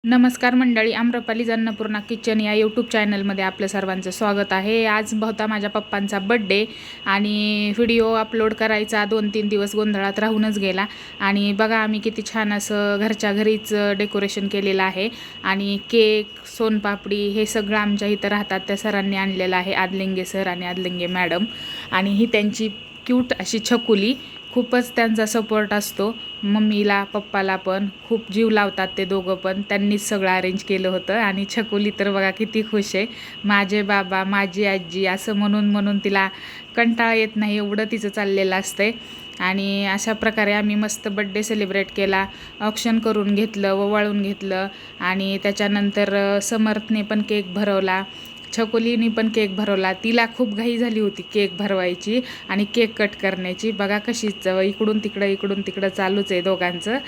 नमस्कार मंडळी, आम्रपाली अन्नपूर्णा किचन या यूट्यूब चॅनलमध्ये आपलं सर्वांचं स्वागत आहे। आज होता माझ्या पप्पांचा बड्डे आणि व्हिडिओ अपलोड करायचा 2-3 दिवस गोंधळात राहूनच गेला। आणि बघा आम्ही किती छान असं घरच्या घरीच डेकोरेशन केलेलं आहे आणि केक, सोनपापडी हे सगळं आमच्या इथं राहतात त्या सरांनी आणलेलं आहे, आदलिंगे सर आणि आदलिंगे मॅडम। आणि ही त्यांची क्यूट अशी छकुली, खूपच त्यांचा सपोर्ट असतो। मम्मीला पप्पाला पण खूप जीव लावतात ते दोघं पण, त्यांनीच सगळं अरेंज केलं होतं। आणि छकुली तर बघा किती खुश आहे, माझे बाबा माझी आजी असं म्हणून म्हणून तिला कंटाळा येत नाही, एवढं तिचं चाललेलं असतंय। आणि अशा प्रकारे आम्ही मस्त बड्डे सेलिब्रेट केला, ऑक्शन करून घेतलं, ववाळून घेतलं आणि त्याच्यानंतर समर्थने पण केक भरवला, छकुलीनी पण केक भरवला। तिला खूप घाई झाली होती केक भरवायची आणि केक कट करण्याची, बघा कशीच इकडून तिकडं चालूच आहे दोघांचं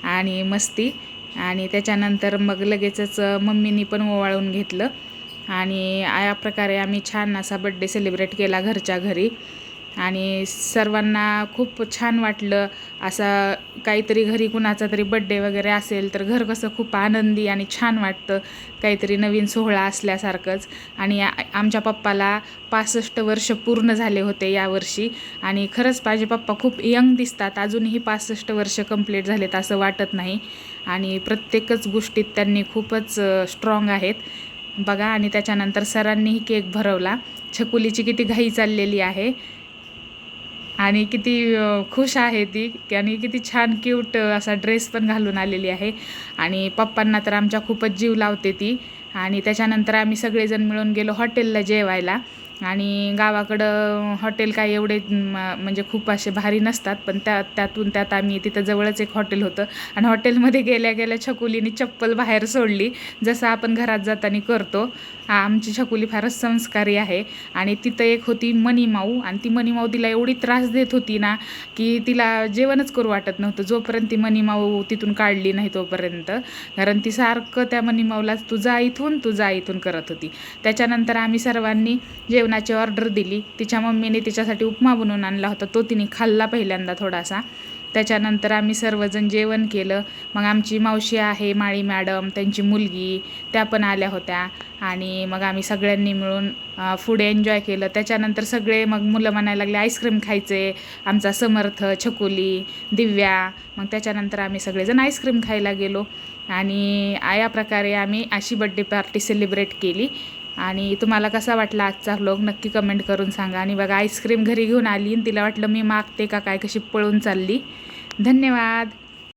आणि मस्ती। आणि त्याच्यानंतर मग लगेचच मम्मीनी पण ओवाळून घेतलं आणि या प्रकारे आम्ही छान असा बड्डे सेलिब्रेट केला घरच्या घरी। आणि सर्वांना खूप छान वाटलं, असं काहीतरी घरी कुणाचा तरी बड्डे वगैरे असेल तर घर कसं खूप आनंदी आणि छान वाटतं, काहीतरी नवीन सोहळा असल्यासारखंच। आणि आमच्या पप्पाला 65 वर्ष पूर्ण झाले होते यावर्षी आणि खरंच माझे पप्पा खूप यंग दिसतात, अजूनही 65 वर्ष कंप्लीट झालेत असं वाटत नाही। आणि प्रत्येकच गोष्टीत त्यांनी खूपच स्ट्रॉंग आहेत बघा। आणि त्याच्यानंतर सरांनीही केक भरवला, छकुलीची किती घाई चाललेली आहे आणि किती खुश आहे ती, आणि किती छान क्यूट असा ड्रेस पण घालून आलेली आहे। आणि पप्पांना तर आमच्या खूपच जीव लावते ती। आणि त्याच्यानंतर आम्ही सगळेजण मिळून गेलो हॉटेलला जेवायला। आणि गावाकडं हॉटेल काय एवढे म्हणजे खूप असे भारी नसतात, पण त्यात आम्ही तिथं जवळच एक हॉटेल होतं आणि हॉटेलमध्ये गेल्या गेल्या छकुलीने चप्पल बाहेर सोडली, जसं आपण घरात जाताना करतो। आमची छकुली फारच संस्कारी आहे। आणि तिथं एक होती मनीमाऊ, आणि ती मनीमाऊ तिला एवढी त्रास देत होती ना की तिला जेवणच करू वाटत नव्हतं जोपर्यंत ती मनीमाऊ तिथून काढली नाही तोपर्यंत, कारण ती सारखं त्या मनीमाऊला तू जा इथून करत होती। त्याच्यानंतर आम्ही सर्वांनी जेवणाची ऑर्डर दिली, तिच्या मम्मीने तिच्यासाठी उपमा बनवून आणला होता, तो तिने खाल्ला पहिल्यांदा थोडासा। त्याच्यानंतर आम्ही सर्वजण जेवण केलं। मग आमची मावशी आहे माळी मॅडम, त्यांची मुलगी, त्या पण आल्या होत्या आणि मग आम्ही सगळ्यांनी मिळून फूड एन्जॉय केलं। त्याच्यानंतर सगळे मग मुलं म्हणायला लागले आईस्क्रीम खायचे, आमचा समर्थ, छकुली, दिव्या। मग त्याच्यानंतर आम्ही सगळेजण आईस्क्रीम खायला गेलो आणि या प्रकारे आम्ही अशी बड्डे पार्टी सेलिब्रेट केली। आणि तुम्हाला कसा वाटला आजचा व्लॉग नक्की कमेंट करून सांगा। आणि बघा आईस्क्रीम घरी घेऊन आली आणि तिला वाटलं मी मागते का काय, कशी पळून चालली। धन्यवाद।